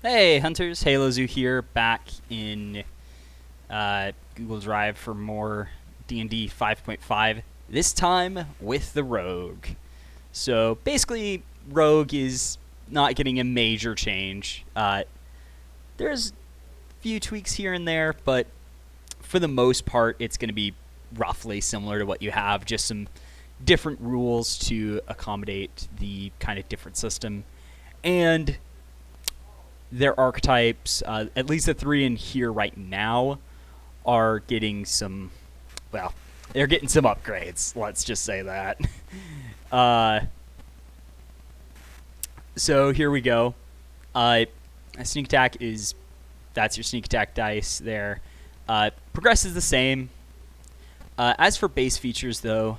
Hey Hunters, Halo Zoo here, back in Google Drive for more D&D 5.5, this time with the Rogue. So basically, Rogue is not getting a major change. There's a few tweaks here and there, but for the most part, it's going to be roughly similar to what you have, just some different rules to accommodate the kind of different system. And their archetypes, at least the three in here right now, are getting some, well, they're getting some upgrades. Let's just say that. So here we go. A sneak attack that's your sneak attack dice there. Progress is the same. As for base features, though,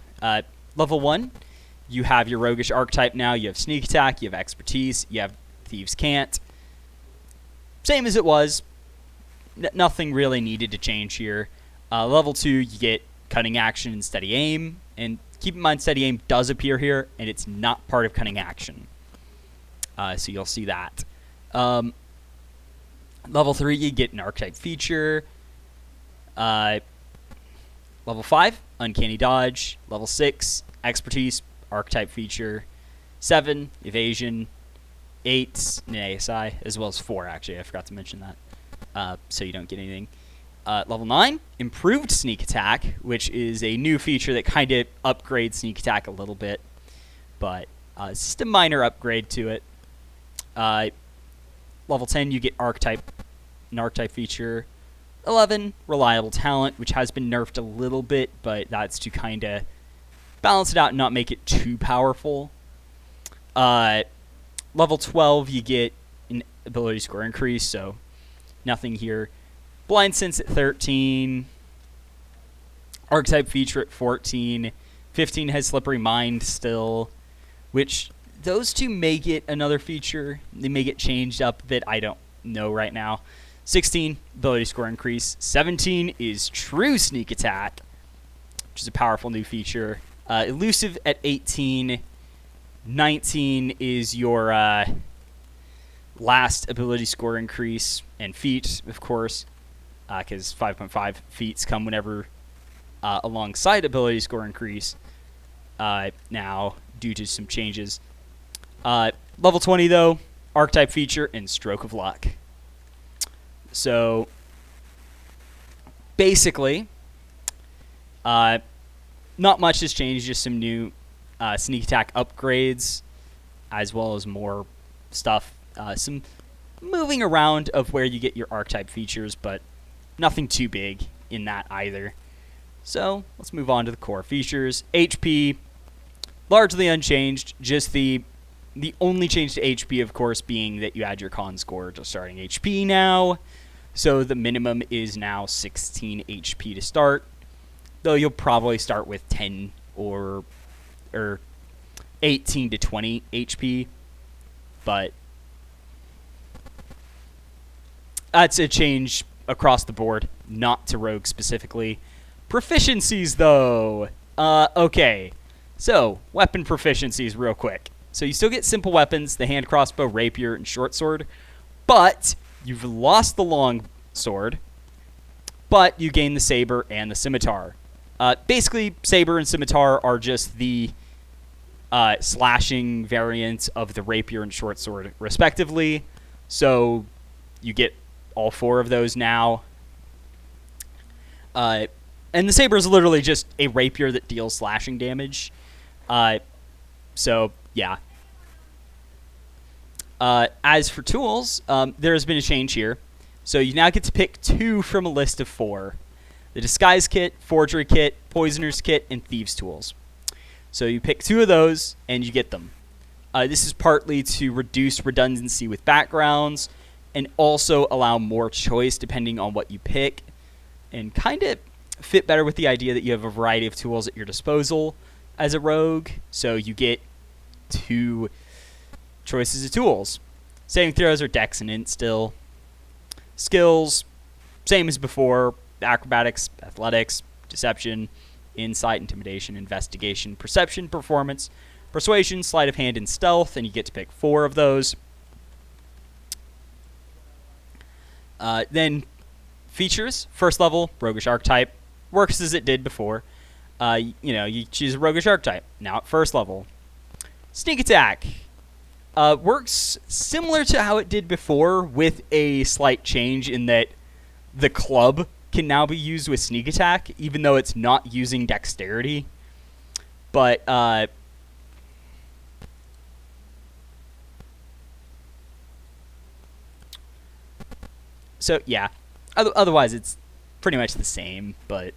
level 1, you have your roguish archetype now. You have sneak attack, you have expertise, you have thieves' cant. Same as it was. Nothing really needed to change here. Level 2, you get Cunning Action and Steady Aim. And keep in mind, Steady Aim does appear here, and it's not part of Cunning Action. So you'll see that. Level 3, you get an Archetype feature. Level 5, Uncanny Dodge. Level 6, Expertise, Archetype feature. 7, Evasion. 8 in ASI, as well as 4, actually. I forgot to mention that. So you don't get anything. Level 9, Improved Sneak Attack, which is a new feature that kind of upgrades Sneak Attack a little bit. But it's just a minor upgrade to it. Level 10, you get an Archetype feature. 11, Reliable Talent, which has been nerfed a little bit, but that's to kind of balance it out and not make it too powerful. Level 12, you get an ability score increase, so nothing here. Blind Sense at 13. Archetype feature at 14. 15 has Slippery Mind still, which those two may get another feature. They may get changed up a bit. I don't know right now. 16, ability score increase. 17 is True Sneak Attack, which is a powerful new feature. Elusive at 18. 19 is your last ability score increase, and feat, of course, because 5.5 feats come whenever alongside ability score increase now due to some changes. Level 20, though, Archetype feature and Stroke of Luck. So basically, not much has changed, just some new sneak attack upgrades, as well as more stuff. Some moving around of where you get your archetype features, but nothing too big in that either. So let's move on to the core features. HP, largely unchanged. Just the only change to HP, of course, being that you add your con score to starting HP now. So the minimum is now 16 HP to start, though you'll probably start with 10 or 18 to 20 HP, but that's a change across the board, not to Rogue specifically. Proficiencies, though. Okay, so weapon proficiencies real quick. So you still get simple weapons, the hand crossbow, rapier, and short sword, but you've lost the long sword, but you gain the saber and the scimitar. Basically, saber and scimitar are just the slashing variants of the rapier and short sword, respectively. So you get all 4 of those now. And the saber is literally just a rapier that deals slashing damage. So, yeah. As for tools, there has been a change here. So you now get to pick 2 from a list of 4. The Disguise Kit, Forgery Kit, Poisoner's Kit, and Thieves' Tools. So you pick 2 of those, and you get them. This is partly to reduce redundancy with backgrounds, and also allow more choice depending on what you pick, and kind of fit better with the idea that you have a variety of tools at your disposal as a rogue. So you get 2 choices of tools. Saving throws are Dex and Int still. Skills, same as before. Acrobatics, Athletics, Deception, Insight, Intimidation, Investigation, Perception, Performance, Persuasion, Sleight of Hand, and Stealth, and you get to pick 4 of those. Then features, first level, Roguish Archetype. Works as it did before. You choose a Roguish Archetype. Now at first level. Sneak Attack. Works similar to how it did before, with a slight change in that the club can now be used with Sneak Attack, even though it's not using Dexterity. But, so, yeah. Otherwise, it's pretty much the same, but...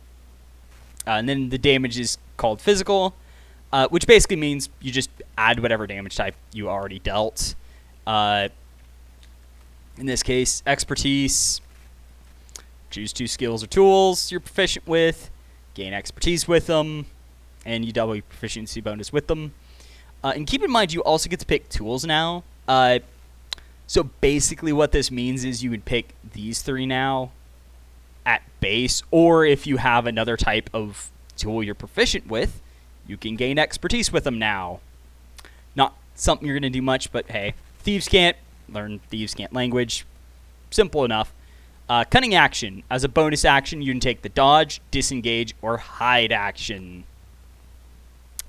and then the damage is called Physical, which basically means you just add whatever damage type you already dealt. In this case, Expertise. Choose 2 skills or tools you're proficient with. Gain Expertise with them. And you double your proficiency bonus with them. And keep in mind, you also get to pick tools now. So basically what this means is you would pick these 3 now at base, or if you have another type of tool you're proficient with, you can gain Expertise with them now. Not something you're going to do much, but hey, Thieves Can't. Learn Thieves Can't language. Simple enough. Cunning Action. As a bonus action, you can take the Dodge, Disengage, or Hide action.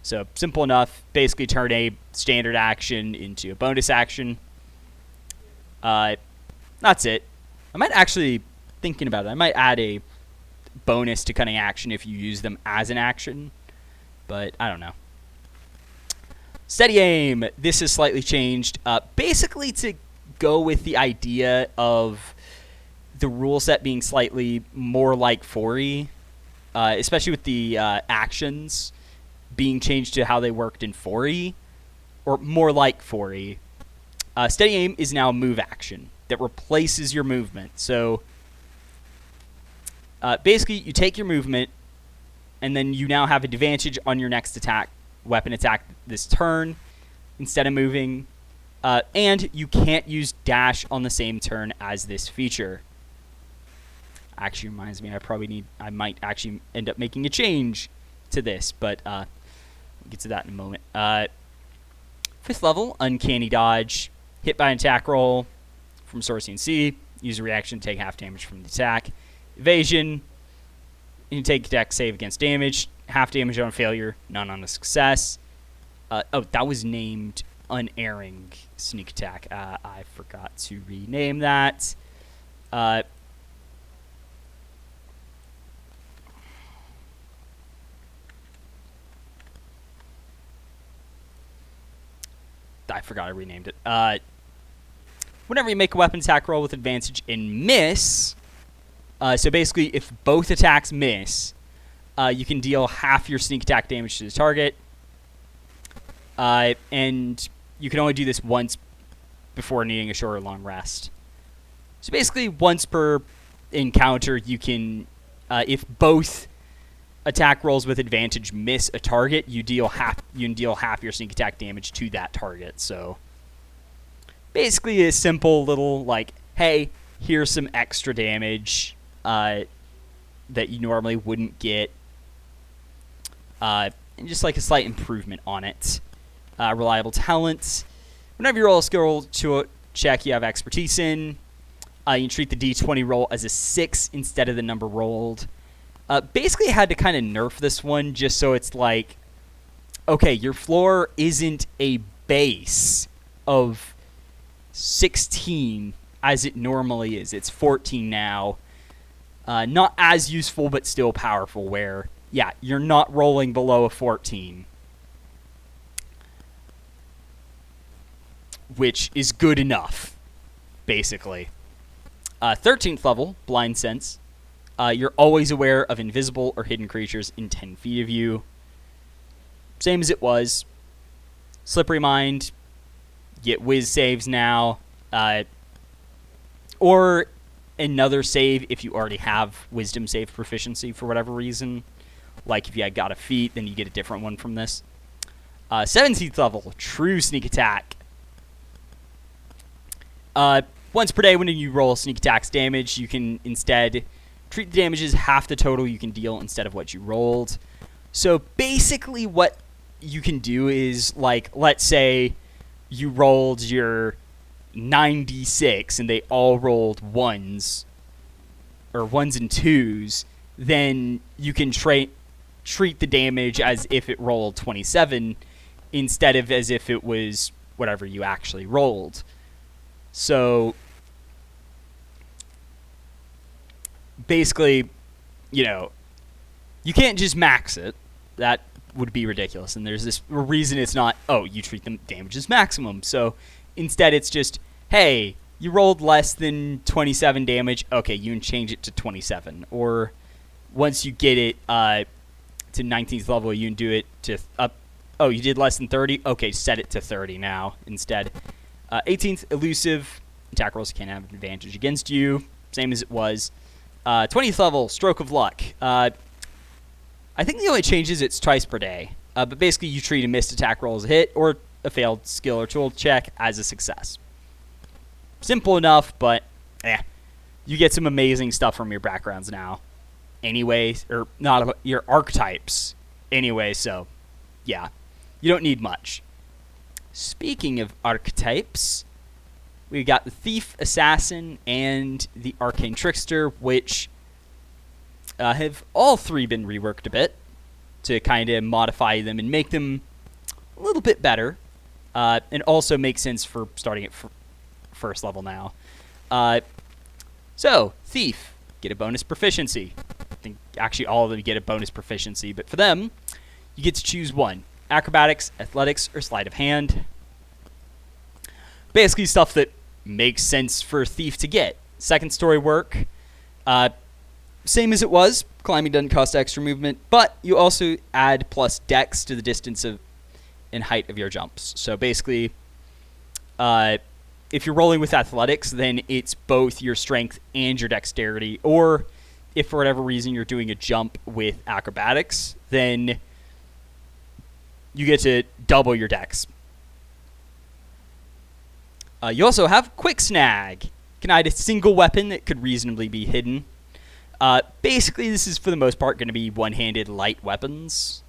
So, simple enough. Basically turn a standard action into a bonus action. That's it. I might actually, thinking about it, I might add a bonus to Cunning Action if you use them as an action. But, I don't know. Steady Aim. This is slightly changed. Basically to go with the idea of the rule set being slightly more like 4E. Especially with the actions being changed to how they worked in 4E. Or more like 4E. Steady Aim is now a move action that replaces your movement. So, basically, you take your movement, and then you now have advantage on your next attack, weapon attack this turn, instead of moving. And you can't use dash on the same turn as this feature. Actually reminds me, I might actually end up making a change to this, but we'll get to that in a moment. 5th level, Uncanny Dodge. Hit by an attack roll from Sorcery C. Use a reaction to take half damage from the attack. Evasion. You can take dex save against damage. Half damage on a failure, none on a success. That was named Unerring Sneak Attack. I forgot to rename that. I forgot I renamed it. Whenever you make a weapon attack roll with advantage and miss, so basically if both attacks miss, you can deal half your sneak attack damage to the target. And you can only do this once before needing a short or long rest. So basically once per encounter, you can, if both attack rolls with advantage miss a target, you can deal half your sneak attack damage to that target. So basically a simple little like, hey, here's some extra damage that you normally wouldn't get, and just like a slight improvement on it. Reliable talent. Whenever you roll a skill check you have expertise in, you can treat the d20 roll as a 6 instead of the number rolled. Basically, I had to kind of nerf this one just so it's like, okay, your floor isn't a base of 16 as it normally is. It's 14 now. Not as useful, but still powerful, where, yeah, you're not rolling below a 14. Which is good enough, basically. 13th level, Blind Sense. You're always aware of invisible or hidden creatures in 10 feet of you. Same as it was. Slippery Mind. Get Wiz saves now. Or another save if you already have Wisdom save proficiency for whatever reason. Like if you had got a feat, then you get a different one from this. 17th level, True Sneak Attack. Once per day when you roll sneak attacks damage, you can instead treat the damage as half the total you can deal instead of what you rolled. So basically what you can do is, like, let's say you rolled your 9d6 and they all rolled ones or ones and twos, then you can treat the damage as if it rolled 27 instead of as if it was whatever you actually rolled. So basically, you know, you can't just max it. That would be ridiculous. And there's this reason it's not, oh, you treat the damage as maximum. So instead it's just, hey, you rolled less than 27 damage. Okay, you can change it to 27. Or once you get it to 19th level, you can do it to up. Oh, you did less than 30? Okay, set it to 30 now instead. 18th, elusive. Attack rolls can't have an advantage against you. Same as it was. 20th level, stroke of luck. I think the only change is it's twice per day. But basically, you treat a missed attack roll as a hit or a failed skill or tool check as a success. Simple enough, but you get some amazing stuff from your backgrounds now. Anyway, or not your archetypes. Anyway, so yeah, you don't need much. Speaking of archetypes, we got the Thief, Assassin, and the Arcane Trickster, which have all three been reworked a bit to kind of modify them and make them a little bit better, and also make sense for starting at first level now. So, Thief, get a bonus proficiency. I think actually all of them get a bonus proficiency, but for them, you get to choose one. Acrobatics, Athletics, or Sleight of Hand. Basically stuff that makes sense for a Thief to get. Second story work. Same as it was. Climbing doesn't cost extra movement, but you also add plus dex to the distance of and height of your jumps. So basically, if you're rolling with athletics, then it's both your strength and your dexterity. Or if for whatever reason you're doing a jump with acrobatics, then you get to double your dex. You also have Quick Snag. You can hide a single weapon that could reasonably be hidden. Basically, this is for the most part going to be one-handed light weapons.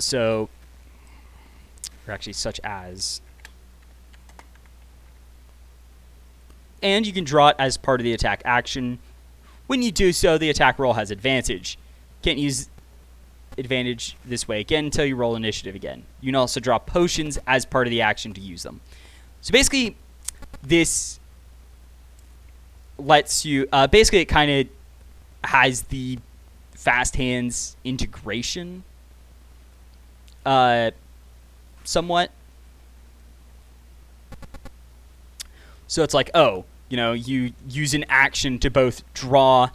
So, or actually such as. And you can draw it as part of the attack action. When you do so, the attack roll has advantage. Can't use advantage this way again until you roll initiative again. You can also draw potions as part of the action to use them. So basically, this lets you... basically, it kind of has the fast hands integration somewhat. So it's like, oh, you know, you use an action to both draw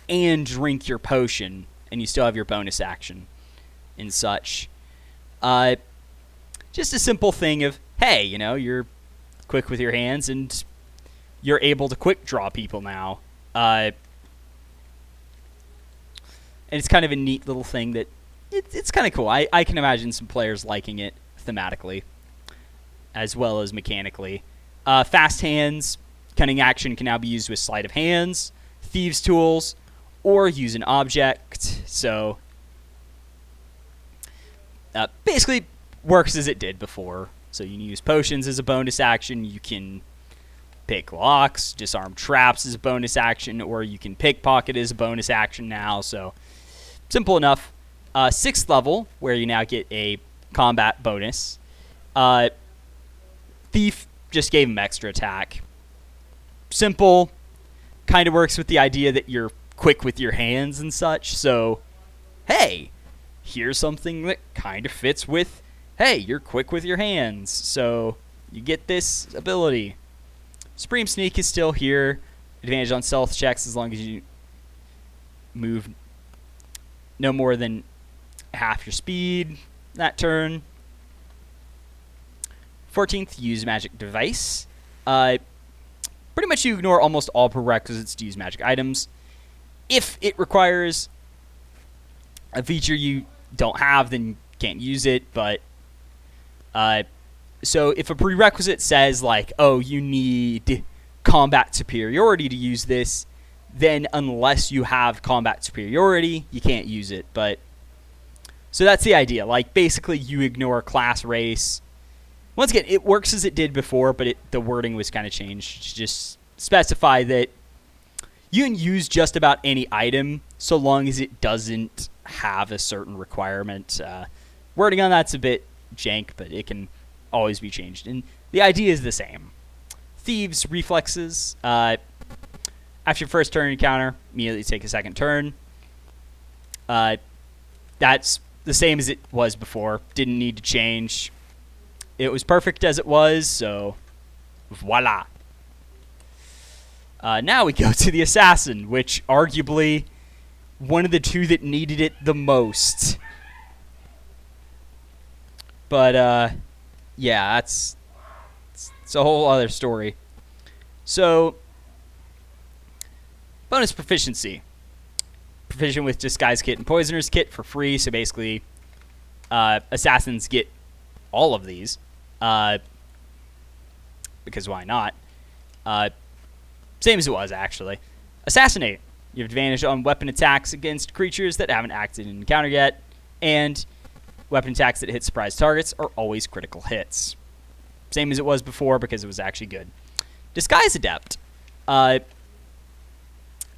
and drink your potion, and you still have your bonus action and such. Just a simple thing of, hey, you know, you're quick with your hands, and you're able to quick draw people now. And it's kind of a neat little thing that it's kind of cool. I can imagine some players liking it thematically as well as mechanically. Fast hands, cunning action can now be used with sleight of hands, thieves' tools, or use an object. So basically works as it did before. So you can use potions as a bonus action. You can pick locks, disarm traps as a bonus action, or you can pickpocket as a bonus action now. So simple enough. 6th level, where you now get a combat bonus. Thief just gave him extra attack. Simple. Kind of works with the idea that you're quick with your hands and such. So, hey, here's something that kind of fits with, hey, you're quick with your hands. So, you get this ability. Supreme Sneak is still here. Advantage on stealth checks as long as you move no more than half your speed that turn. 14th, use magic device. Pretty much you ignore almost all prerequisites to use magic items. If it requires a feature you don't have, then can't use it, but so if a prerequisite says like, oh, you need combat superiority to use this, then unless you have combat superiority, you can't use it. But so that's the idea. Like, basically, you ignore class, race. Once again, it works as it did before, but the wording was kind of changed to just specify that you can use just about any item so long as it doesn't have a certain requirement. Wording on that's a bit jank, but it can always be changed. And the idea is the same. Thieves' reflexes. After your first turn encounter, immediately take a second turn. That's the same as it was before. Didn't need to change. It was perfect as it was, so voila. Now we go to the Assassin, which arguably one of the two that needed it the most. But, yeah, it's a whole other story. So, bonus proficiency. Proficient with Disguise Kit and Poisoner's Kit for free, so basically Assassins get all of these. Because why not? Same as it was, actually. Assassinate. You have advantage on weapon attacks against creatures that haven't acted in an encounter yet, and weapon attacks that hit surprise targets are always critical hits. Same as it was before because it was actually good. Disguise Adept. Add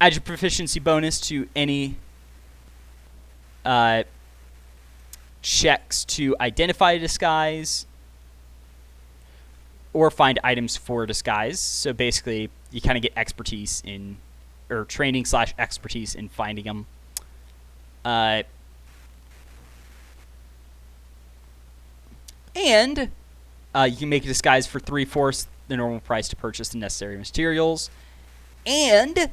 your proficiency bonus to any checks to identify a disguise or find items for disguise. So basically, you kind of get expertise in, or training / expertise in finding them. And you can make a disguise for 3/4 the normal price to purchase the necessary materials. And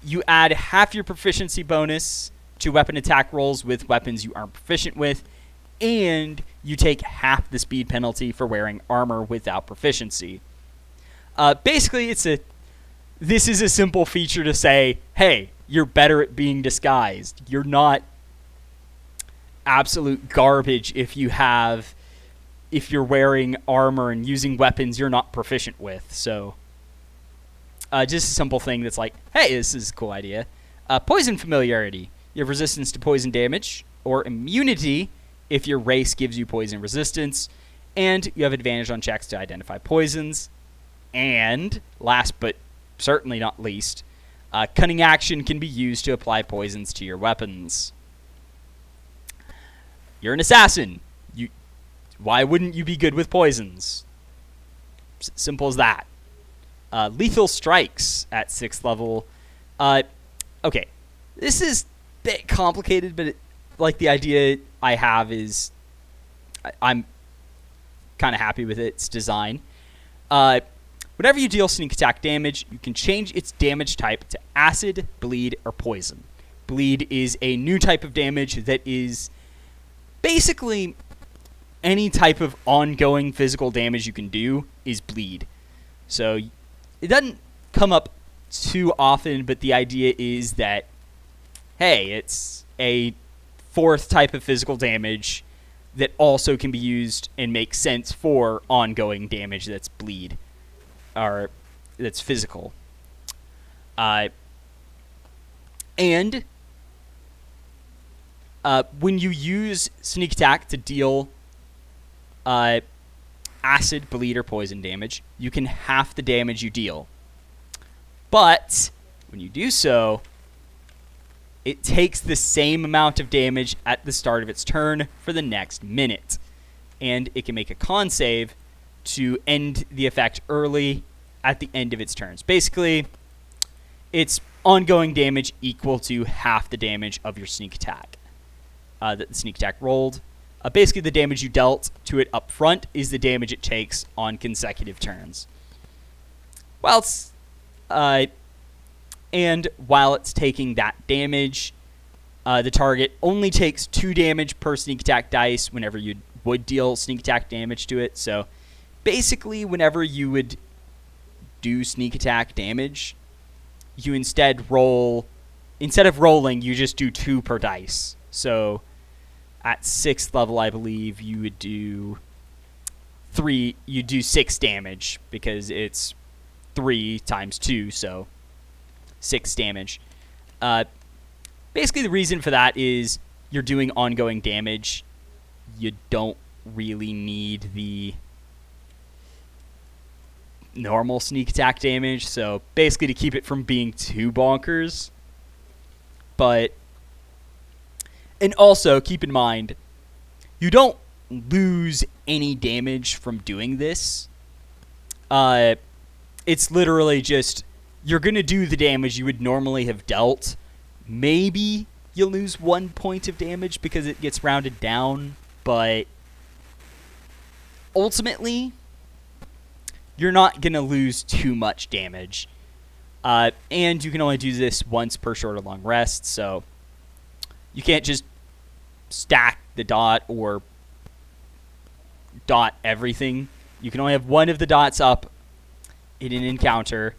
you add half your proficiency bonus to weapon attack rolls with weapons you aren't proficient with. And you take half the speed penalty for wearing armor without proficiency. Basically, this is a simple feature to say, hey, you're better at being disguised. You're not absolute garbage if you're wearing armor and using weapons you're not proficient with. So, just a simple thing that's like, hey, this is a cool idea. Poison familiarity. You have resistance to poison damage, or immunity if your race gives you poison resistance, and you have advantage on checks to identify poisons. And, last but certainly not least, Cunning Action can be used to apply poisons to your weapons. You're an assassin. Why wouldn't you be good with poisons? Simple as that. Lethal Strikes at 6th level. Okay, this is a bit complicated, but the idea I have is I'm kind of happy with its design. Whenever you deal sneak attack damage, you can change its damage type to acid, bleed, or poison. Bleed is a new type of damage that is basically any type of ongoing physical damage you can do is bleed. So it doesn't come up too often, but the idea is that, hey, it's a 4th type of physical damage that also can be used and makes sense for ongoing damage that's bleed, or that's physical. And when you use sneak attack to deal acid, bleed, or poison damage, you can half the damage you deal. But when you do so, it takes the same amount of damage at the start of its turn for the next minute. And it can make a con save to end the effect early at the end of its turns. Basically, it's ongoing damage equal to half the damage of your sneak attack that the sneak attack rolled. Basically, the damage you dealt to it up front is the damage it takes on consecutive turns. While it's taking that damage, the target only takes 2 damage per sneak attack dice whenever you would deal sneak attack damage to it. So basically, whenever you would do sneak attack damage, you instead of rolling, you just do 2 per dice. So at 6th level, I believe, you would do 6 damage because it's 3 times 2, so 6 damage. Basically, the reason for that is you're doing ongoing damage. You don't really need the normal sneak attack damage, so basically to keep it from being too bonkers. And also, keep in mind, you don't lose any damage from doing this. It's literally just, you're going to do the damage you would normally have dealt. Maybe you lose 1 point of damage because it gets rounded down, but ultimately, you're not going to lose too much damage. And you can only do this once per short or long rest, so you can't just stack the dot or dot everything. You can only have one of the dots up in an encounter,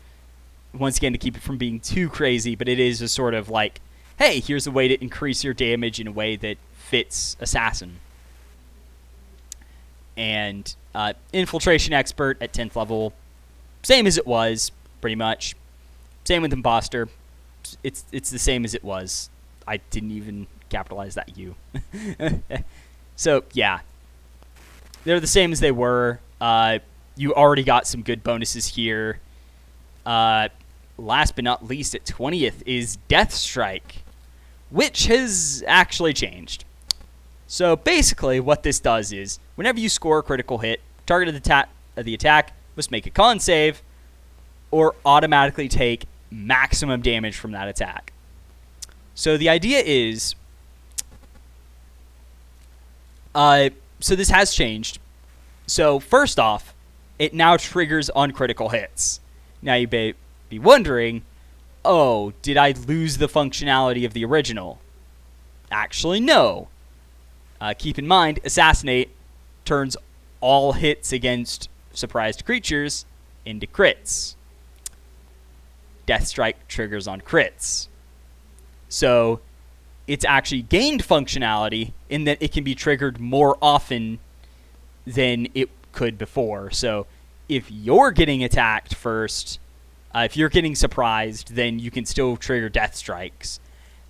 once again to keep it from being too crazy, but it is a sort of like, hey, here's a way to increase your damage in a way that fits Assassin. And Infiltration Expert at 10th level, same as it was, pretty much. Same with Imposter. It's the same as it was. I didn't even capitalize that U. So, yeah. They're the same as they were. You already got some good bonuses here. Last but not least, at 20th is Death Strike, which has actually changed. So basically what this does is, whenever you score a critical hit, target of the attack must make a con save or automatically take maximum damage from that attack. So the idea is, so this has changed. So first off, it now triggers on critical hits. Now you may be wondering, oh, did I lose the functionality of the original? Actually, no. Keep in mind, Assassinate turns all hits against surprised creatures into crits. Death Strike triggers on crits. So it's actually gained functionality in that it can be triggered more often than it could before. So if you're getting attacked first, if you're getting surprised, then you can still trigger Death Strikes.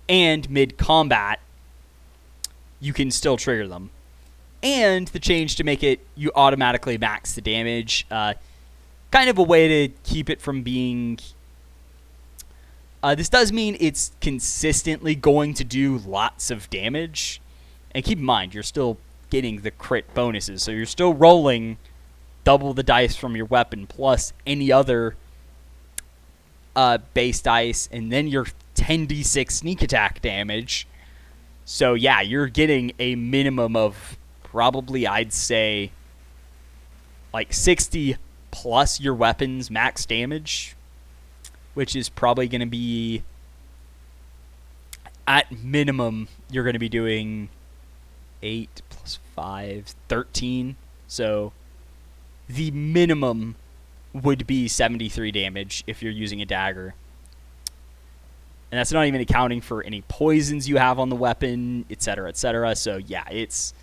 And mid-combat, you can still trigger them. And the change to make it you automatically max the damage, kind of a way to keep it from being... this does mean it's consistently going to do lots of damage. And keep in mind, you're still getting the crit bonuses, so you're still rolling double the dice from your weapon plus any other base dice, and then your 10d6 sneak attack damage. So yeah, you're getting a minimum of probably, I'd say, like 60 plus your weapon's max damage, which is probably going to be, at minimum, you're going to be doing 8 plus 5, 13. So the minimum would be 73 damage if you're using a dagger. And that's not even accounting for any poisons you have on the weapon, etc., etc. So yeah, it's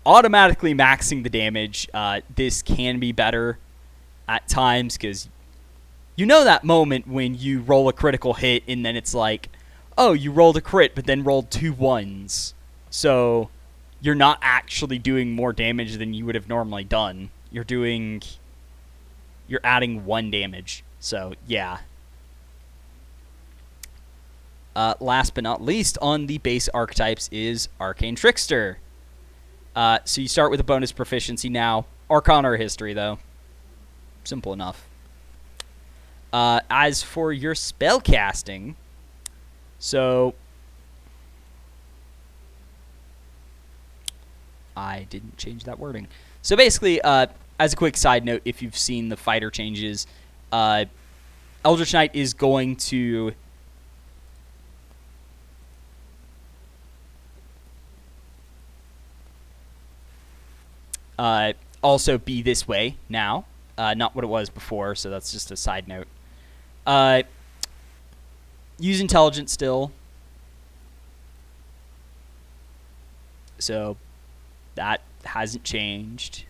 automatically maxing the damage. This can be better at times, because you know that moment when you roll a critical hit and then it's like, oh, you rolled a crit but then rolled 2 1s. So you're not actually doing more damage than you would have normally done. You're adding 1 damage. So yeah. Last but not least on the base archetypes is Arcane Trickster. So you start with a bonus proficiency now. Arcana or History, though. Simple enough. As for your spell casting, so I didn't change that wording. So basically, as a quick side note, if you've seen the fighter changes, Eldritch Knight is going to also be this way now. Not what it was before, so that's just a side note. Use Intelligence still. So that hasn't changed.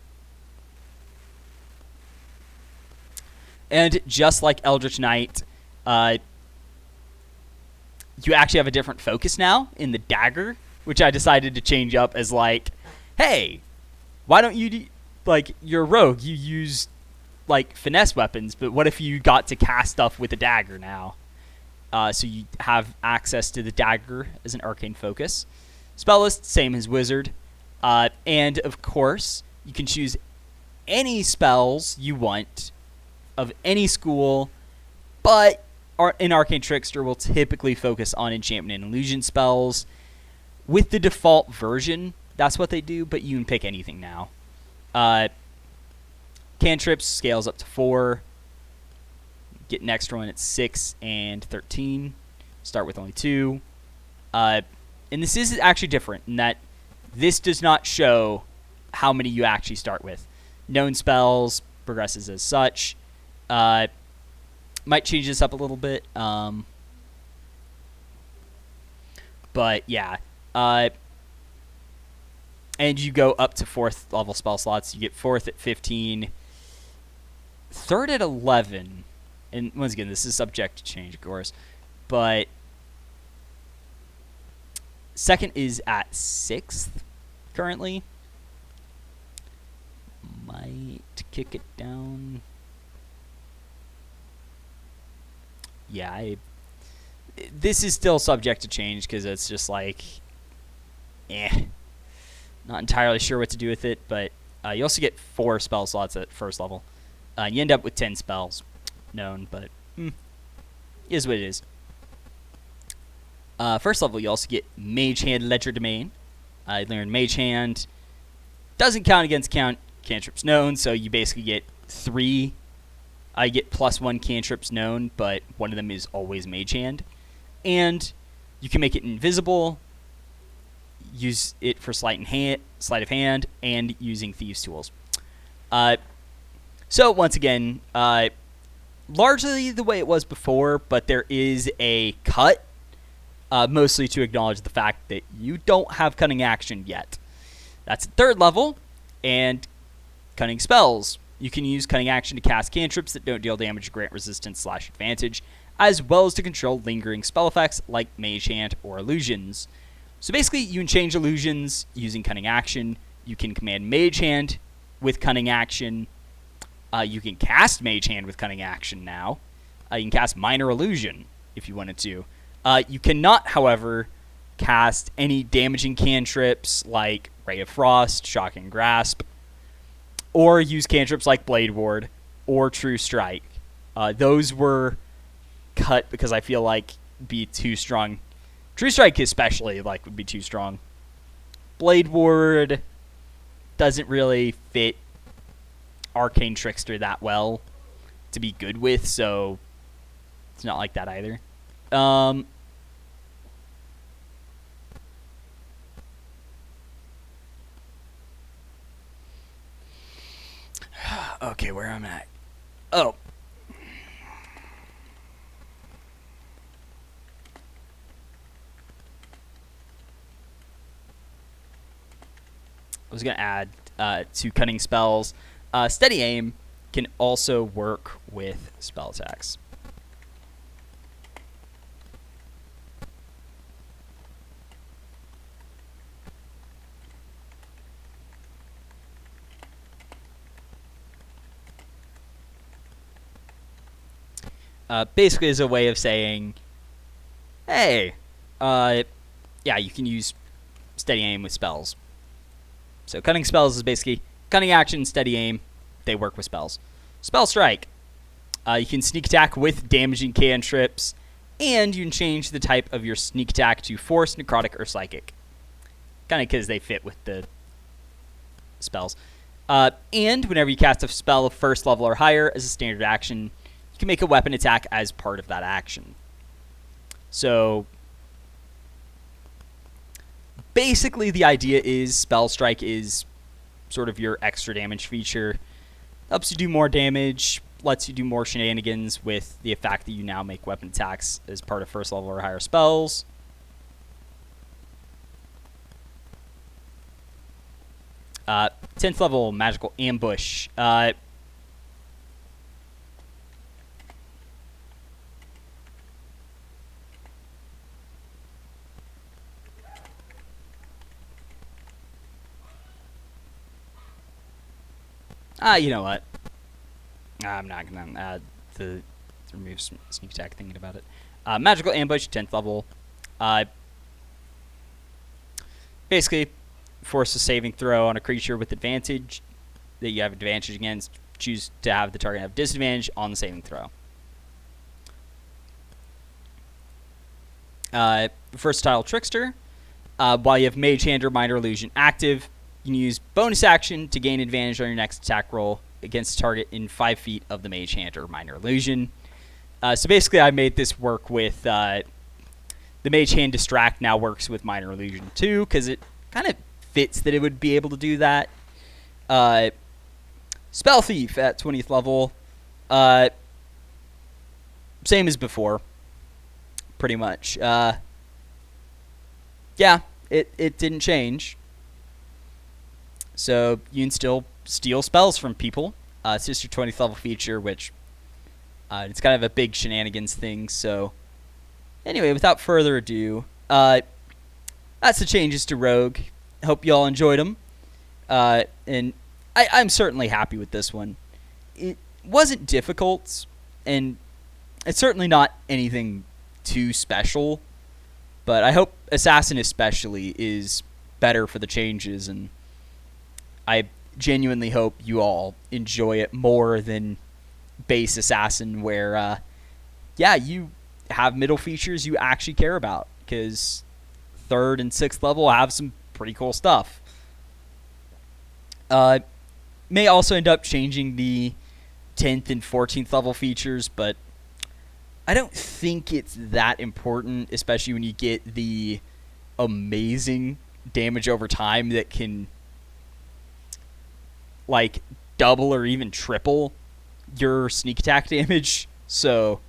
And just like Eldritch Knight, you actually have a different focus now in the dagger, which I decided to change up as like, hey, why don't you you're a rogue, you use like finesse weapons, but what if you got to cast stuff with a dagger now? So you have access to the dagger as an arcane focus. Spell list, same as wizard. And of course, you can choose any spells you want of any school, but in Arcane Trickster will typically focus on enchantment and illusion spells. With the default version, that's what they do, but you can pick anything now. Cantrips scales up to 4. Get an extra one at 6 and 13. Start with only 2. And this is actually different in that this does not show how many you actually start with. Known spells progresses as such. Might change this up a little bit. But yeah. And you go up to 4th level spell slots. You get 4th at 15. 3rd at 11. And once again, this is subject to change, of course. But 2nd is at 6th currently. Might kick it down. Yeah, this is still subject to change because it's just like, not entirely sure what to do with it. But you also get 4 spell slots at 1st level. You end up with 10 spells known, but is what it is. 1st level, you also get Mage Hand Legerdemain. You learn Mage Hand. Doesn't count against cantrips known, so you basically get 3. I get +1 cantrips known, but one of them is always Mage Hand. And you can make it invisible, use it for sleight of hand, and using Thieves' Tools. So once again, largely the way it was before, but there is a cut, mostly to acknowledge the fact that you don't have Cunning Action yet. That's at 3rd level, and Cunning Spells. You can use Cunning Action to cast cantrips that don't deal damage, grant resistance / advantage, as well as to control lingering spell effects like Mage Hand or illusions. So basically, you can change illusions using Cunning Action. You can command Mage Hand with Cunning Action. You can cast Mage Hand with Cunning Action now. You can cast Minor Illusion if you wanted to. You cannot, however, cast any damaging cantrips like Ray of Frost, Shocking Grasp, or use cantrips like Blade Ward or True Strike. Those were cut because I feel like be too strong. True Strike especially would be too strong. Blade Ward doesn't really fit Arcane Trickster that well to be good with, so it's not like that either. Okay, where am I at? Oh. I was going to add to Cunning Spells. Steady Aim can also work with spell attacks. Basically as a way of saying, hey, yeah, you can use Steady Aim with spells. So Cunning Spells is basically Cunning Action, Steady Aim. They work with spells. Spell Strike. You can sneak attack with damaging cantrips, and you can change the type of your sneak attack to Force, Necrotic, or Psychic. Kind of because they fit with the spells. And whenever you cast a spell of 1st level or higher as a standard action, you can make a weapon attack as part of that action. So basically the idea is Spell Strike is sort of your extra damage feature. Helps you do more damage, lets you do more shenanigans with the fact that you now make weapon attacks as part of 1st level or higher spells. 10th level magical ambush. You know what? I'm not going to add the remove sneak attack thinking about it. Magical ambush, 10th level. Basically, force a saving throw on a creature with advantage that you have advantage against. Choose to have the target have disadvantage on the saving throw. Versatile Trickster. While you have Mage Hand or Minor Illusion active, you can use bonus action to gain advantage on your next attack roll against a target in 5 feet of the Mage Hand or Minor Illusion. So basically, I made this work with the Mage Hand Distract now works with Minor Illusion too, because it kind of fits that it would be able to do that. Spell Thief at 20th level. Same as before, pretty much. Yeah, it didn't change. So you can still steal spells from people. It's just your 20th level feature, which it's kind of a big shenanigans thing. So anyway, without further ado, that's the changes to Rogue. Hope you all enjoyed them. And I'm certainly happy with this one. It wasn't difficult, and it's certainly not anything too special. But I hope Assassin especially is better for the changes, and I genuinely hope you all enjoy it more than base Assassin, where, yeah, you have middle features you actually care about, because 3rd and 6th level have some pretty cool stuff. May also end up changing the 10th and 14th level features, but I don't think it's that important, especially when you get the amazing damage over time that can like double or even triple your sneak attack damage. So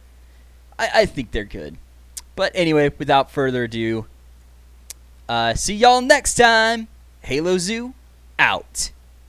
I think they're good. But anyway, without further ado, see y'all next time. Halo Zoo out.